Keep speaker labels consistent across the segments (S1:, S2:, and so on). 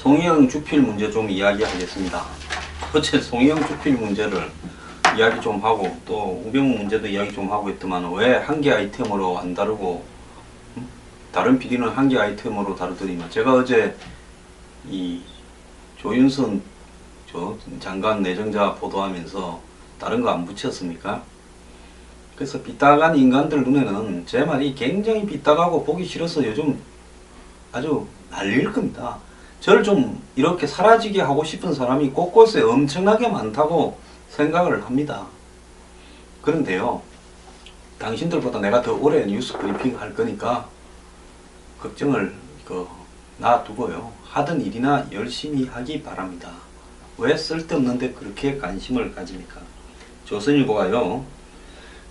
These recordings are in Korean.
S1: 송희영 주필 문제 좀 이야기하겠습니다. 어제 송희영 주필 문제를 이야기 좀 하고 또 우병우 문제도 이야기 좀 하고 했더만 왜 한 개 아이템으로 안 다루고 다른 PD는 한 개 아이템으로 다루더니만 제가 어제 이 조윤선 장관 내정자 보도하면서 다른 거 안 붙였습니까? 그래서 삐딱한 인간들 눈에는 제 말이 굉장히 삐딱하고 보기 싫어서 요즘 아주 난리일 겁니다. 저를 좀 이렇게 사라지게 하고 싶은 사람이 곳곳에 엄청나게 많다고 생각을 합니다. 그런데요, 당신들보다 내가 더 오래 뉴스 브리핑 할 거니까 걱정을 놔두고요. 하던 일이나 열심히 하기 바랍니다. 왜 쓸데없는데 그렇게 관심을 가집니까? 조선일보가요,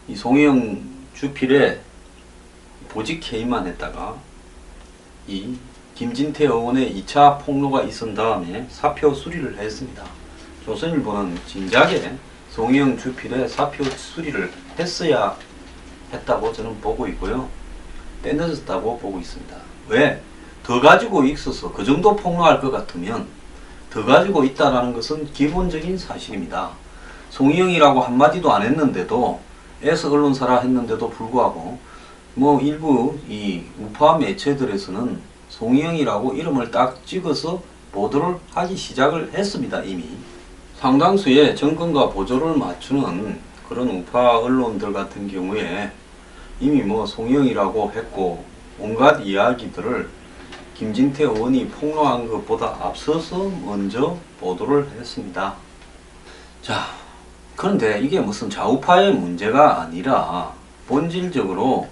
S1: 이 송희영 주필에 보직해임만 했다가 이 김진태 의원의 2차 폭로가 있은 다음에 사표 수리를 했습니다. 조선일보는 진작에 송희영 주필의 사표 수리를 했어야 했다고 저는 보고 있고요. 때 늦었다고 보고 있습니다. 왜? 더 가지고 있어서 그 정도 폭로할 것 같으면 더 가지고 있다는 것은 기본적인 사실입니다. 송희영이라고 한마디도 안 했는데도 애서 언론사라 했는데도 불구하고 뭐 일부 이 우파 매체들에서는 송희영이라고 이름을 딱 찍어서 보도를 하기 시작을 했습니다. 이미 상당수의 정권과 보조를 맞추는 그런 우파 언론들 같은 경우에 이미 뭐 송희영이라고 했고 온갖 이야기들을 김진태 의원이 폭로한 것보다 앞서서 먼저 보도를 했습니다. 자, 그런데 이게 무슨 좌우파의 문제가 아니라 본질적으로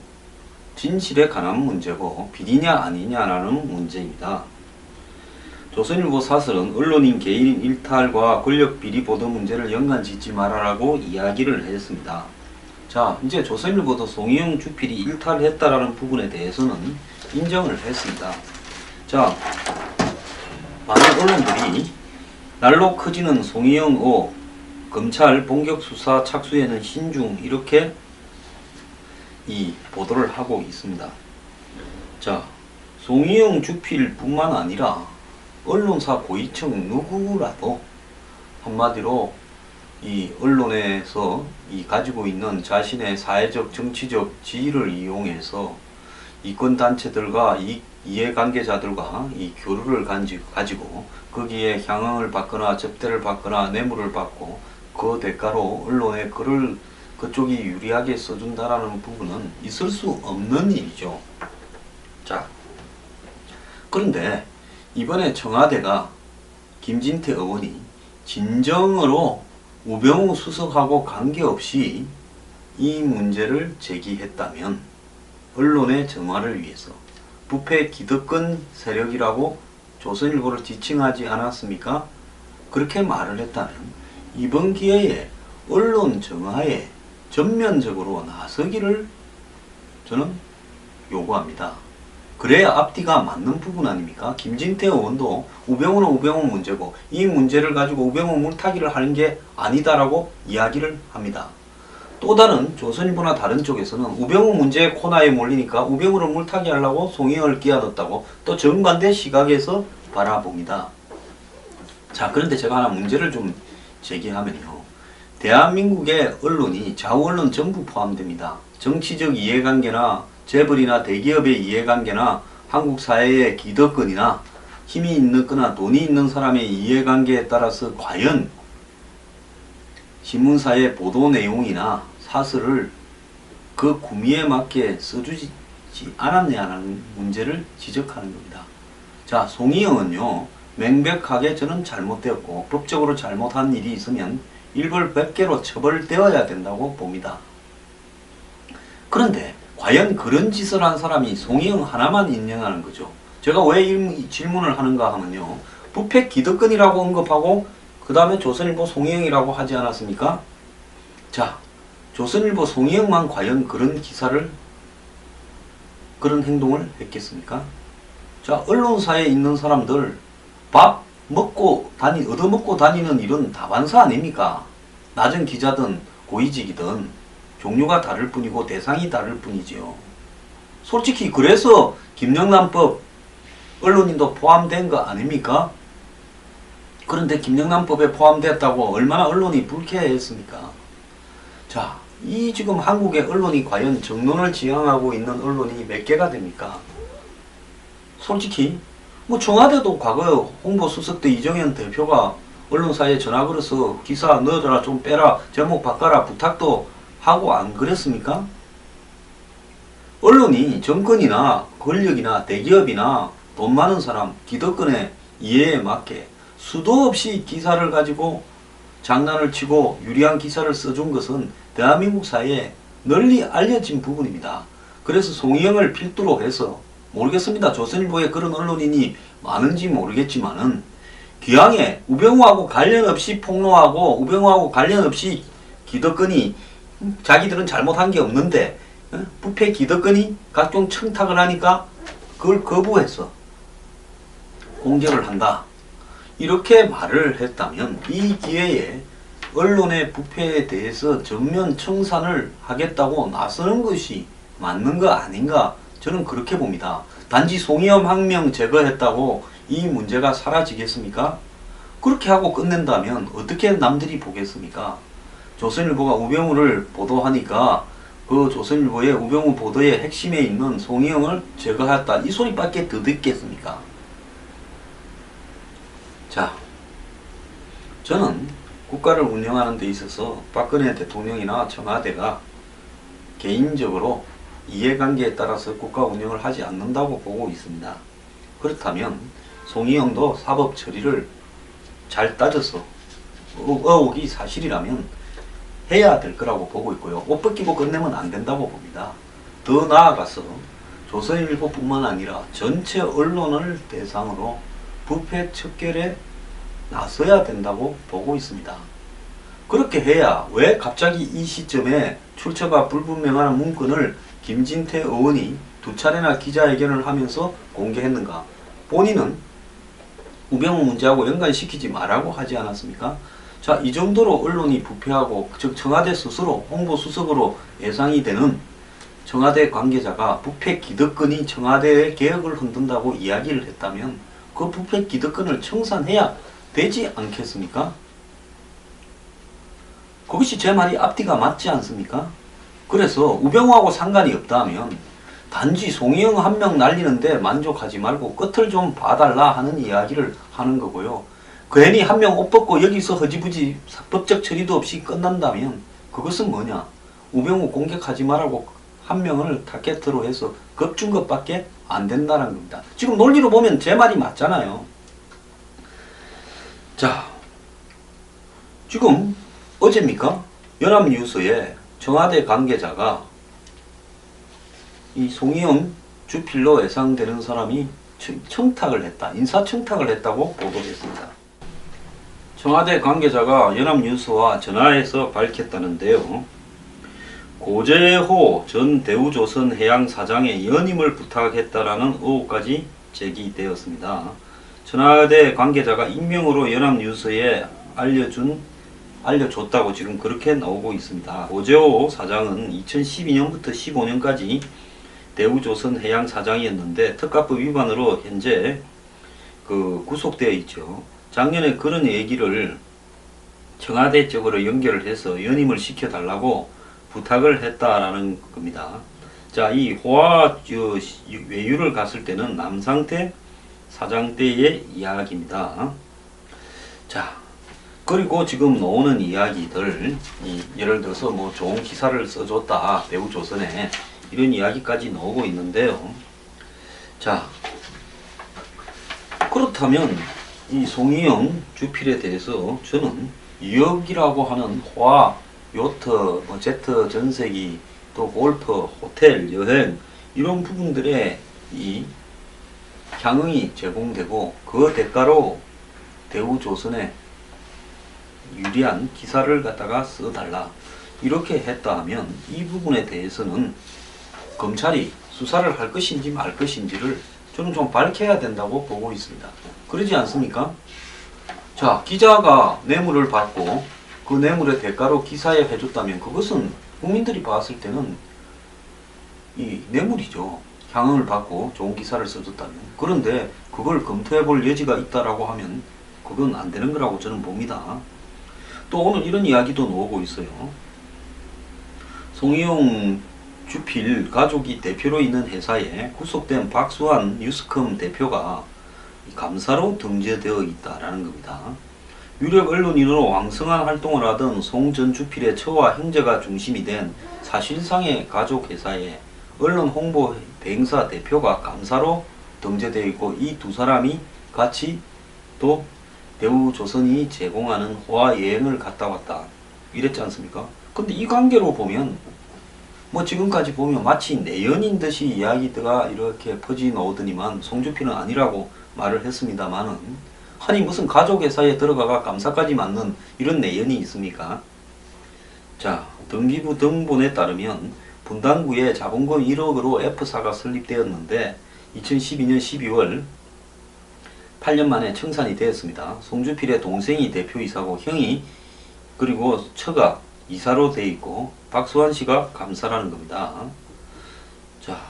S1: 진실에 관한 문제고 비리냐 아니냐라는 문제입니다. 조선일보 사설은 언론인 개인 일탈과 권력 비리 보도 문제를 연관짓지 말아라고 이야기를 했습니다. 자, 이제 조선일보도 송희영 주필이 일탈했다라는 부분에 대해서는 인정을 했습니다. 자, 많은 언론들이 날로 커지는 송희영 오 검찰 본격 수사 착수에는 신중 이렇게 이 보도를 하고 있습니다. 자, 송희영 주필 뿐만 아니라 언론사 고위층 누구라도 한마디로 이 언론에서 이 가지고 있는 자신의 사회적 정치적 지위를 이용해서 이권단체들과 이해관계자들과 이 교류를 가지고 거기에 향응을 받거나 접대를 받거나 뇌물을 받고 그 대가로 언론에 글을 그쪽이 유리하게 써준다라는 부분은 있을 수 없는 일이죠. 자, 그런데 이번에 청와대가 김진태 의원이 진정으로 우병우 수석하고 관계없이 이 문제를 제기했다면 언론의 정화를 위해서 부패 기득권 세력이라고 조선일보를 지칭하지 않았습니까? 그렇게 말을 했다면 이번 기회에 언론 정화에 전면적으로 나서기를 저는 요구합니다. 그래야 앞뒤가 맞는 부분 아닙니까? 김진태 의원도 우병우는 우병우 문제고 이 문제를 가지고 우병우 물타기를 하는 게 아니다라고 이야기를 합니다. 또 다른 조선일보나 다른 쪽에서는 우병우 문제의 코너에 몰리니까 우병우를 물타기 하려고 송희영을 끼워넣었다고 또 정반대 시각에서 바라봅니다. 자, 그런데 제가 하나 문제를 좀 제기하면요. 대한민국의 언론이 좌우언론 전부 포함됩니다. 정치적 이해관계나 재벌이나 대기업의 이해관계나 한국 사회의 기득권이나 힘이 있거나 돈이 있는 사람의 이해관계에 따라서 과연 신문사의 보도 내용이나 사설을 그 구미에 맞게 써주지 않았냐는 문제를 지적하는 겁니다. 자, 송희영은요, 명백하게 저는 잘못되었고 법적으로 잘못한 일이 있으면 일벌백계로 처벌되어야 된다고 봅니다. 그런데 과연 그런 짓을 한 사람이 송희영 하나만 있냐는 거죠. 제가 왜 이 질문을 하는가 하면요, 부패 기득권이라고 언급하고 그 다음에 조선일보 송희영이라고 하지 않았습니까? 자, 조선일보 송희영만 과연 그런 기사를 그런 행동을 했겠습니까? 자, 언론사에 있는 사람들 밥 먹고 얻어먹고 다니는 일은 다반사 아닙니까? 낮은 기자든 고위직이든 종류가 다를 뿐이고 대상이 다를 뿐이지요. 솔직히 그래서 김영란법 언론인도 포함된 거 아닙니까? 그런데 김영란법에 포함됐다고 얼마나 언론이 불쾌했습니까? 자, 이 지금 한국의 언론이 과연 정론을 지향하고 있는 언론이 몇 개가 됩니까? 솔직히 뭐 청와대도 과거 홍보수석 때 이정현 대표가 언론사에 전화 걸어서 기사 넣어라 좀 빼라 제목 바꿔라 부탁도 하고 안 그랬습니까? 언론이 정권이나 권력이나 대기업이나 돈 많은 사람 기득권의 이해에 맞게 수도 없이 기사를 가지고 장난을 치고 유리한 기사를 써준 것은 대한민국 사회에 널리 알려진 부분입니다. 그래서 송희영을 필두로 해서 모르겠습니다. 조선일보에 그런 언론인이 많은지 모르겠지만은 기왕에 우병우하고 관련 없이 폭로하고 우병우하고 관련 없이 기득권이 자기들은 잘못한 게 없는데 부패 기득권이 각종 청탁을 하니까 그걸 거부해서 공격을 한다. 이렇게 말을 했다면 이 기회에 언론의 부패에 대해서 전면 청산을 하겠다고 나서는 것이 맞는 거 아닌가 저는 그렇게 봅니다. 단지 송희영 한 명 제거했다고 이 문제가 사라지겠습니까? 그렇게 하고 끝낸다면 어떻게 남들이 보겠습니까? 조선일보가 우병우를 보도하니까 그 조선일보의 우병우 보도의 핵심에 있는 송희영을 제거했다. 이 소리밖에 더 듣겠습니까? 자, 저는 국가를 운영하는 데 있어서 박근혜 대통령이나 청와대가 개인적으로 이해관계에 따라서 국가 운영을 하지 않는다고 보고 있습니다. 그렇다면 송희영도 사법 처리를 잘 따져서 의혹이 사실이라면 해야 될 거라고 보고 있고요. 옷 벗기고 끝내면 안 된다고 봅니다. 더 나아가서 조선일보뿐만 아니라 전체 언론을 대상으로 부패 척결에 나서야 된다고 보고 있습니다. 그렇게 해야 왜 갑자기 이 시점에 출처가 불분명한 문건을 김진태 의원이 2차례나 기자회견을 하면서 공개했는가? 본인은 우병우 문제하고 연관시키지 말라고 하지 않았습니까? 자, 이 정도로 언론이 부패하고 즉 청와대 스스로 홍보수석으로 예상이 되는 청와대 관계자가 부패 기득권이 청와대의 개혁을 흔든다고 이야기를 했다면 그 부패 기득권을 청산해야 되지 않겠습니까? 그것이 제 말이 앞뒤가 맞지 않습니까? 그래서 우병우하고 상관이 없다면 단지 송희영 한 명 날리는데 만족하지 말고 끝을 좀 봐달라 하는 이야기를 하는 거고요. 괜히 한 명 옷 벗고 여기서 허지부지 법적 처리도 없이 끝난다면 그것은 뭐냐? 우병우 공격하지 말라고 한 명을 타겟으로 해서 겁준 것밖에 안 된다는 겁니다. 지금 논리로 보면 제 말이 맞잖아요. 자, 지금 어제입니까? 연합뉴스에 청와대 관계자가 이 송희영 주필로 예상되는 사람이 청탁을 했다. 인사청탁을 했다고 보도했습니다. 청와대 관계자가 연합뉴스와 전화해서 밝혔다는데요. 고재호 전 대우조선해양사장의 연임을 부탁했다라는 의혹까지 제기되었습니다. 청와대 관계자가 익명으로 연합뉴스에 알려줬다고 지금 그렇게 나오고 있습니다. 고재호 사장은 2012년부터 15년까지 대우조선해양사장이었는데 특가법 위반으로 현재 구속되어 있죠. 작년에 그런 얘기를 청와대 쪽으로 연결을 해서 연임을 시켜달라고 부탁을 했다라는 겁니다. 자, 이 호화 외유를 갔을 때는 남상태 사장 때의 이야기입니다. 자, 그리고 지금 나오는 이야기들, 예를 들어서 뭐 좋은 기사를 써줬다 대우조선에 이런 이야기까지 나오고 있는데요. 자, 그렇다면 이 송희영 주필에 대해서 저는 2억이라고 하는 호화, 요트, 뭐 제트 전세기, 또 골프, 호텔, 여행 이런 부분들에 이 향응이 제공되고 그 대가로 대우조선에 유리한 기사를 갖다가 써달라 이렇게 했다 하면 이 부분에 대해서는 검찰이 수사를 할 것인지 말 것인지를 저는 좀 밝혀야 된다고 보고 있습니다. 그러지 않습니까? 자, 기자가 뇌물을 받고 그 뇌물의 대가로 기사에 해줬다면 그것은 국민들이 봤을 때는 이 뇌물이죠. 향응을 받고 좋은 기사를 써줬다면. 그런데 그걸 검토해 볼 여지가 있다라고 하면 그건 안 되는 거라고 저는 봅니다. 또 오늘 이런 이야기도 나오고 있어요. 송희영 주필 가족이 대표로 있는 회사에 구속된 박수환 뉴스컴 대표가 감사로 등재되어 있다라는 겁니다. 유력 언론인으로 왕성한 활동을 하던 송 전 주필의 처와 형제가 중심이 된 사실상의 가족 회사에 언론 홍보 대행사 대표가 감사로 등재되어 있고, 이 두 사람이 같이 또 대우조선이 제공하는 호화 여행을 갔다 왔다 이랬지 않습니까? 근데 이 관계로 보면 뭐 지금까지 보면 마치 내연인 듯이 이야기가 이렇게 퍼지 나오더니만 송주필은 아니라고 말을 했습니다만은, 아니 무슨 가족회사에 들어가가 감사까지 받는 이런 내연이 있습니까? 자, 등기부 등본에 따르면 분당구에 자본금 1억으로 F사가 설립되었는데 2012년 12월 8년 만에 청산이 되었습니다. 송주필의 동생이 대표이사고 형이 그리고 처가 이사로 되어 있고 박수환 씨가 감사라는 겁니다. 자,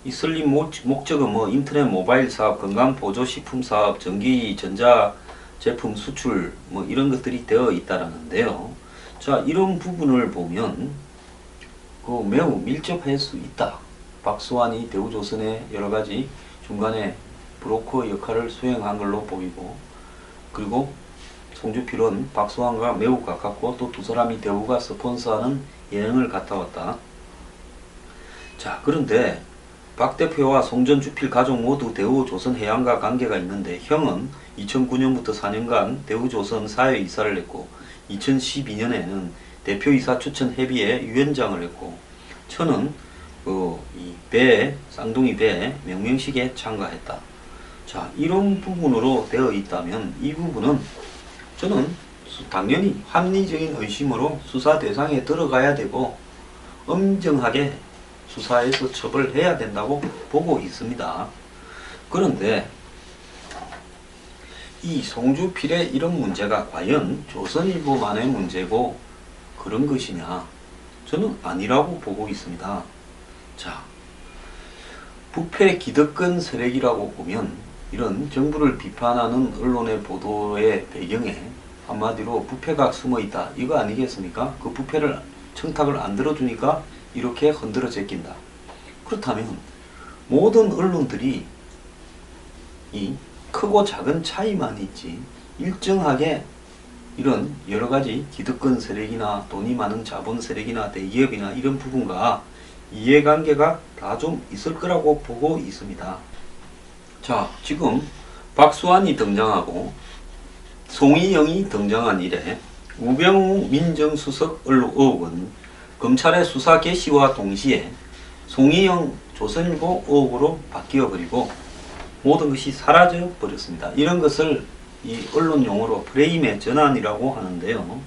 S1: 이 설립 목적은 뭐 인터넷 모바일 사업, 건강 보조 식품 사업, 전기 전자 제품 수출 뭐 이런 것들이 되어 있다라는데요. 자, 이런 부분을 보면 그 매우 밀접할 수 있다. 박수환이 대우조선의 여러 가지 중간에 브로커 역할을 수행한 걸로 보이고, 그리고 송주필은 박수환과 매우 가깝고 또 두 사람이 대우가 스폰서하는 여행을 갔다 왔다. 자, 그런데 박 대표와 송 전 주필 가족 모두 대우조선해양과 관계가 있는데, 형은 2009년부터 4년간 대우조선 사회이사를 했고 2012년에는 대표이사 추천 협의회 위원장을 했고, 처는 이 배, 쌍둥이 배 명명식에 참가했다. 자, 이런 부분으로 되어 있다면 이 부분은 저는 당연히 합리적인 의심으로 수사 대상에 들어가야 되고 엄정하게 수사해서 처벌해야 된다고 보고 있습니다. 그런데 이 송주필의 이런 문제가 과연 조선일보만의 문제고 그런 것이냐? 저는 아니라고 보고 있습니다. 자, 부패 기득권 세력이라고 보면 이런 정부를 비판하는 언론의 보도의 배경에 한마디로 부패가 숨어 있다, 이거 아니겠습니까? 그 부패를 청탁을 안 들어주니까 이렇게 흔들어 제낀다. 그렇다면 모든 언론들이 이 크고 작은 차이만 있지 일정하게 이런 여러가지 기득권 세력이나 돈이 많은 자본 세력이나 대기업이나 이런 부분과 이해관계가 다 좀 있을 거라고 보고 있습니다. 자, 지금 박수환이 등장하고 송희영이 등장한 이래 우병우 민정수석 언론 의혹은 검찰의 수사 개시와 동시에 송희영 조선일보 의혹으로 바뀌어버리고 모든 것이 사라져 버렸습니다. 이런 것을 이 언론 용어로 프레임의 전환이라고 하는데요.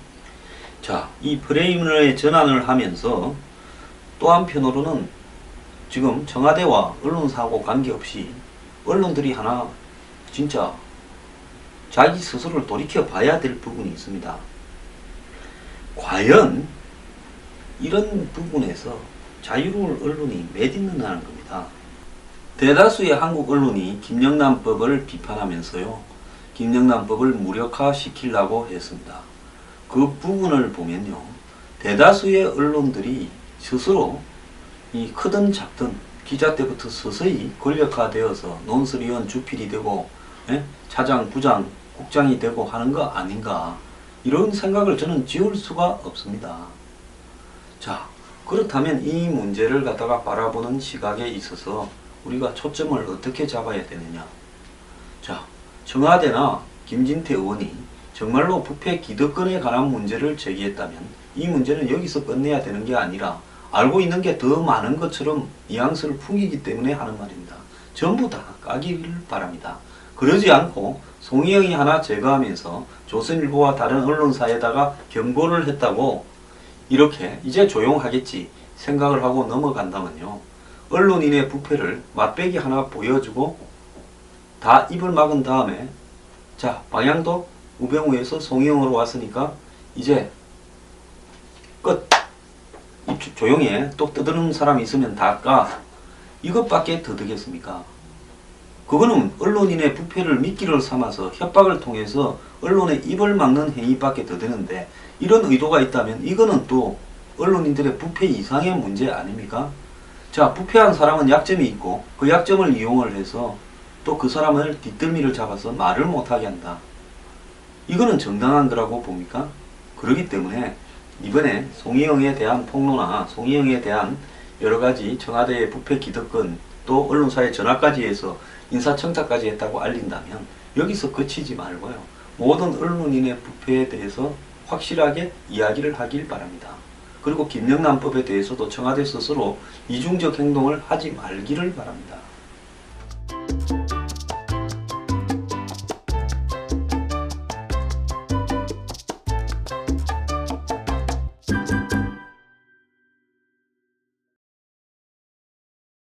S1: 자, 이 프레임의 전환을 하면서 또 한편으로는 지금 청와대와 언론사하고 관계없이 언론들이 하나 진짜 자기 스스로를 돌이켜 봐야 될 부분이 있습니다. 과연 이런 부분에서 자유로운 언론이 몇 있느냐는 겁니다. 대다수의 한국 언론이 김영란법을 비판하면서요, 김영란법을 무력화시키려고 했습니다. 그 부분을 보면요, 대다수의 언론들이 스스로 이 크든 작든 기자 때부터 서서히 권력화되어서 논설위원 주필이 되고 차장, 부장, 국장이 되고 하는 거 아닌가, 이런 생각을 저는 지울 수가 없습니다. 자, 그렇다면 이 문제를 갖다가 바라보는 시각에 있어서 우리가 초점을 어떻게 잡아야 되느냐. 자, 청와대나 김진태 의원이 정말로 부패 기득권에 관한 문제를 제기했다면 이 문제는 여기서 끝내야 되는 게 아니라 알고 있는 게 더 많은 것처럼 뉘앙스를 풍기기 때문에 하는 말입니다. 전부 다 까기를 바랍니다. 그러지 않고 송희영이 하나 제거하면서 조선일보와 다른 언론사에다가 경고를 했다고 이렇게 이제 조용하겠지 생각을 하고 넘어간다면요, 언론인의 부패를 맛배기 하나 보여주고 다 입을 막은 다음에 자, 방향도 우병우에서 송희영으로 왔으니까 이제 끝, 조용히 해, 또 떠드는 사람이 있으면 다 까, 이것밖에 더 되겠습니까? 그거는 언론인의 부패를 미끼를 삼아서 협박을 통해서 언론의 입을 막는 행위밖에 더 되는데, 이런 의도가 있다면 이거는 또 언론인들의 부패 이상의 문제 아닙니까? 자, 부패한 사람은 약점이 있고 그 약점을 이용을 해서 또 그 사람을 뒷덜미를 잡아서 말을 못하게 한다. 이거는 정당한 거라고 봅니까? 그렇기 때문에 이번에 송희영에 대한 폭로나 송희영에 대한 여러가지 청와대의 부패 기득권, 또 언론사에 전화까지 해서 인사청탁까지 했다고 알린다면 여기서 그치지 말고요, 모든 언론인의 부패에 대해서 확실하게 이야기를 하길 바랍니다. 그리고 김영란법에 대해서도 청와대 스스로 이중적 행동을 하지 말기를 바랍니다.